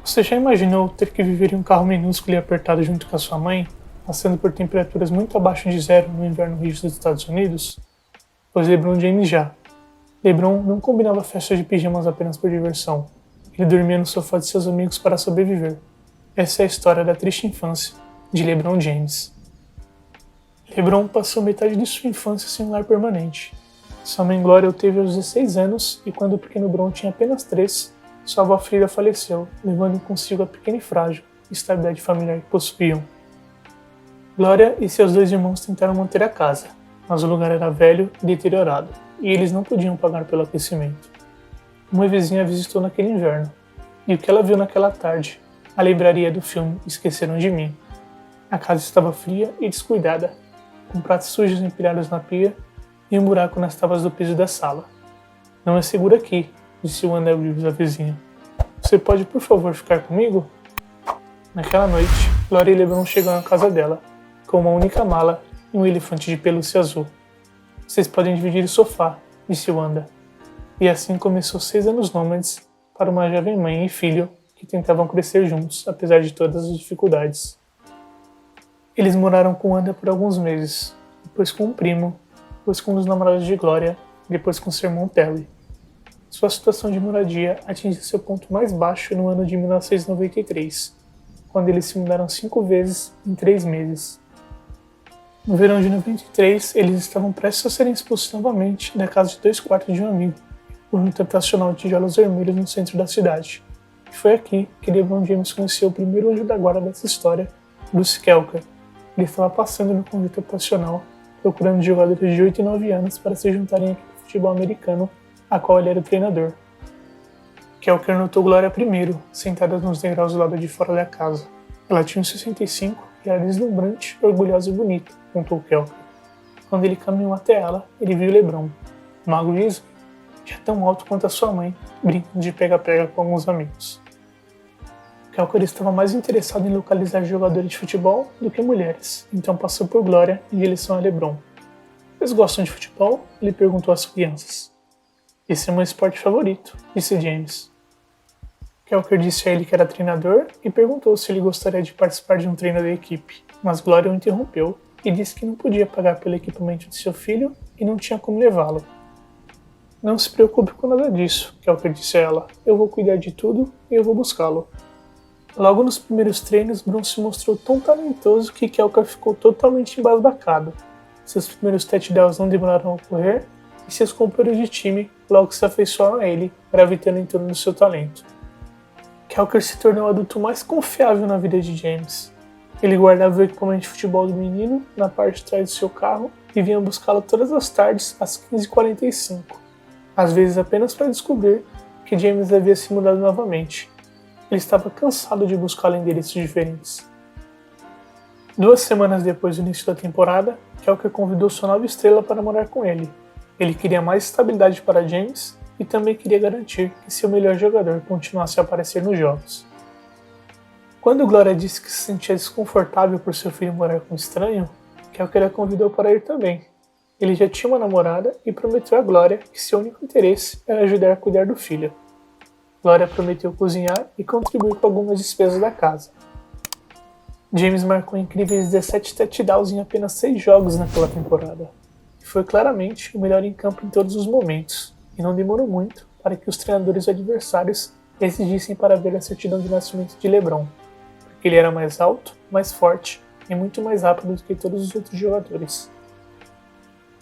Você já imaginou ter que viver em um carro minúsculo e apertado junto com a sua mãe, passando por temperaturas muito abaixo de zero no inverno rígido dos Estados Unidos? Pois LeBron James já. LeBron não combinava festas de pijamas apenas por diversão. Ele dormia no sofá de seus amigos para sobreviver. Essa é a história da triste infância de LeBron James. LeBron passou metade de sua infância sem um lar permanente. Sua mãe Gloria o teve aos 16 anos e quando o pequeno Bron tinha apenas 3, sua avó Frida faleceu, levando consigo a pequena e frágil estabilidade familiar que possuíam. Gloria e seus 2 irmãos tentaram manter a casa, mas o lugar era velho e deteriorado, e eles não podiam pagar pelo aquecimento. Uma vizinha a visitou naquele inverno, e o que ela viu naquela tarde? A livraria do filme Esqueceram de Mim. A casa estava fria e descuidada, com pratos sujos empilhados na pia e um buraco nas tábuas do piso da sala. "Não é seguro aqui", disse Wanda Reeves à vizinha. "Você pode, por favor, ficar comigo?" Naquela noite, Gloria e LeBron chegam à casa dela, com uma única mala e um elefante de pelúcia azul. "Vocês podem dividir o sofá", disse Wanda. E assim começou 6 anos nômades para uma jovem mãe e filho que tentavam crescer juntos, apesar de todas as dificuldades. Eles moraram com Wanda por alguns meses, depois com um primo, depois com um dos namorados de Gloria, depois com seu irmão Terry. Sua situação de moradia atingiu seu ponto mais baixo no ano de 1993, quando eles se mudaram 5 vezes em 3 meses. No verão de 93, eles estavam prestes a serem expulsos novamente da casa de 2 quartos de um amigo, por um tentacional de tijolos vermelhos no centro da cidade. E foi aqui que LeBron James conheceu o primeiro anjo da guarda dessa história, Bruce Kelker. Ele estava passando no conjunto operacional, procurando jogadores de 8 e 9 anos para se juntarem à equipe de futebol americano, a qual ele era o treinador. Kelker notou Gloria primeiro, sentada nos degraus do lado de fora da casa. Ela tinha uns 65 e era deslumbrante, orgulhosa e bonita, contou Kelker. Quando ele caminhou até ela, ele viu LeBron, mago de exame, já tão alto quanto a sua mãe, brincando de pega-pega com alguns amigos. Kelker estava mais interessado em localizar jogadores de futebol do que mulheres, então passou por Gloria em direção a LeBron. "Vocês gostam de futebol?" ele perguntou às crianças. "Esse é meu esporte favorito", disse James. Kelker disse a ele que era treinador e perguntou se ele gostaria de participar de um treino da equipe, mas Gloria o interrompeu e disse que não podia pagar pelo equipamento de seu filho e não tinha como levá-lo. "Não se preocupe com nada disso", Kelker disse a ela. "Eu vou cuidar de tudo e eu vou buscá-lo." Logo nos primeiros treinos, Bron se mostrou tão talentoso que Kelker ficou totalmente embasbacado. Seus primeiros touchdowns não demoraram a ocorrer e seus companheiros de time logo se afeiçoaram a ele, gravitando em torno do seu talento. Kelker se tornou o adulto mais confiável na vida de James. Ele guardava o equipamento de futebol do menino na parte de trás do seu carro e vinha buscá-lo todas as tardes às 15h45, às vezes apenas para descobrir que James havia se mudado novamente. Ele estava cansado de buscar endereços diferentes. 2 semanas depois do início da temporada, Kelker convidou sua nova estrela para morar com ele. Ele queria mais estabilidade para James e também queria garantir que seu melhor jogador continuasse a aparecer nos jogos. Quando Gloria disse que se sentia desconfortável por seu filho morar com um estranho, Kelker a convidou para ir também. Ele já tinha uma namorada e prometeu a Gloria que seu único interesse era ajudar a cuidar do filho. Gloria prometeu cozinhar e contribuir com algumas despesas da casa. James marcou incríveis 17 touchdowns em apenas 6 jogos naquela temporada. E foi claramente o melhor em campo em todos os momentos, e não demorou muito para que os treinadores adversários exigissem para ver a certidão de nascimento de LeBron, porque ele era mais alto, mais forte e muito mais rápido do que todos os outros jogadores.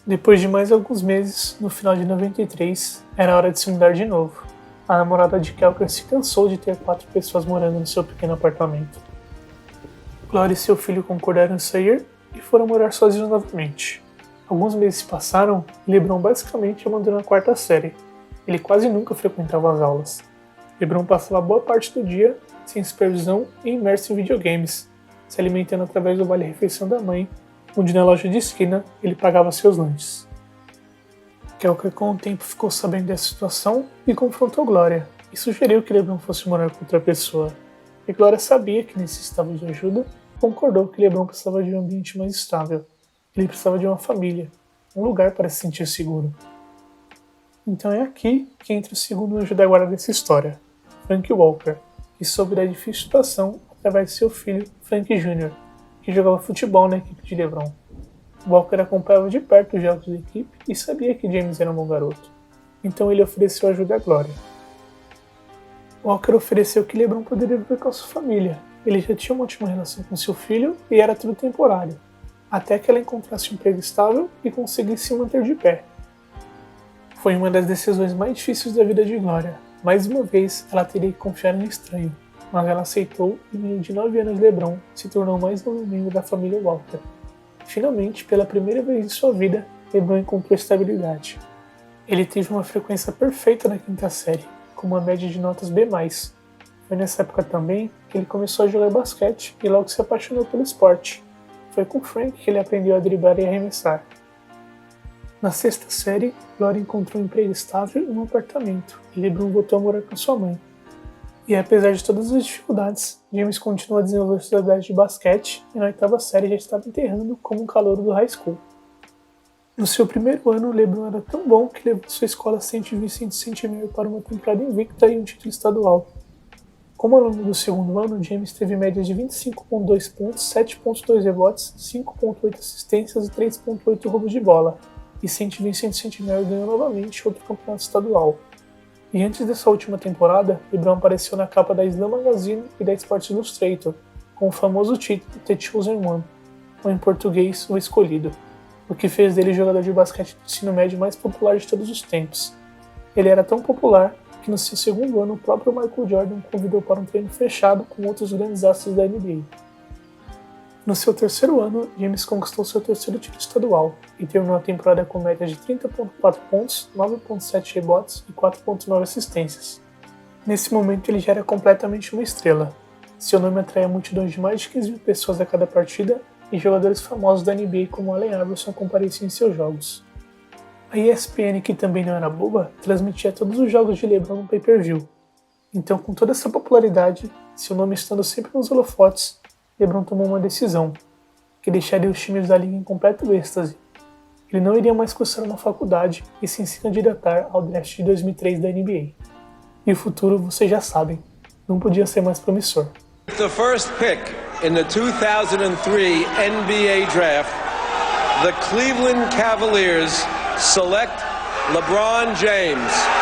Depois de mais alguns meses, no final de 93, era hora de se mudar de novo. A namorada de Kelker se cansou de ter 4 pessoas morando no seu pequeno apartamento. Gloria e seu filho concordaram em sair e foram morar sozinhos novamente. Alguns meses se passaram e LeBron basicamente abandonou a 4ª série. Ele quase nunca frequentava as aulas. LeBron passava boa parte do dia sem supervisão e imerso em videogames, se alimentando através do vale-refeição da mãe, onde na loja de esquina ele pagava seus lanches. Kelker com o tempo ficou sabendo dessa situação e confrontou Gloria, e sugeriu que LeBron fosse morar com outra pessoa. E Gloria sabia que necessitava de ajuda e concordou que LeBron precisava de um ambiente mais estável. Ele precisava de uma família, um lugar para se sentir seguro. Então é aqui que entra o segundo anjo da guarda dessa história, Frank Walker. e soube da difícil situação através de seu filho, Frank Jr., que jogava futebol na equipe de LeBron. Walker acompanhava de perto os jogos da equipe e sabia que James era um bom garoto, então ele ofereceu ajuda à Glória. Walker ofereceu que LeBron poderia viver com a sua família. Ele já tinha uma ótima relação com seu filho e era tudo temporário, até que ela encontrasse um emprego estável e conseguisse se manter de pé. Foi uma das decisões mais difíceis da vida de Glória. Mais uma vez, ela teria que confiar em um estranho, mas ela aceitou e o menino de 9 anos LeBron se tornou mais novo membro da família Walker. Finalmente, pela primeira vez em sua vida, LeBron encontrou estabilidade. Ele teve uma frequência perfeita na quinta série, com uma média de notas B+. Foi nessa época também que ele começou a jogar basquete e logo se apaixonou pelo esporte. Foi com Frank que ele aprendeu a driblar e arremessar. Na sexta série, Glória encontrou um emprego estável e um apartamento, e LeBron voltou a morar com sua mãe. E apesar de todas as dificuldades, James continuou a desenvolver suas habilidades de basquete e na oitava série já estava enterrando como um calouro do high school. No seu primeiro ano, LeBron era tão bom que levou sua escola St. Vincent St. Mary para uma temporada invicta e um título estadual. Como aluno do segundo ano, James teve médias de 25,2 pontos, 7,2 rebotes, 5,8 assistências e 3,8 roubos de bola, e St. Vincent St. Mary ganhou novamente outro campeonato estadual. E antes dessa última temporada, LeBron apareceu na capa da Slam Magazine e da Sports Illustrated, com o famoso título The Chosen One, ou em português, o escolhido, o que fez dele o jogador de basquete do ensino médio mais popular de todos os tempos. Ele era tão popular que no seu segundo ano o próprio Michael Jordan o convidou para um treino fechado com outros grandes astros da NBA. No seu terceiro ano, James conquistou seu terceiro título estadual e terminou a temporada com média de 30,4 pontos, 9,7 rebotes e 4,9 assistências. Nesse momento ele já era completamente uma estrela. Seu nome atraía multidões de mais de 15 mil pessoas a cada partida e jogadores famosos da NBA como Allen Iverson compareciam em seus jogos. A ESPN, que também não era boba, transmitia todos os jogos de LeBron no pay-per-view. Então, com toda essa popularidade, seu nome estando sempre nos holofotes, LeBron tomou uma decisão, que deixaria os times da liga em completo êxtase. Ele não iria mais cursar uma faculdade e sim se candidatar ao draft de 2003 da NBA. E o futuro, vocês já sabem, não podia ser mais promissor. The first pick in the 2003 NBA draft, the Cleveland Cavaliers select LeBron James.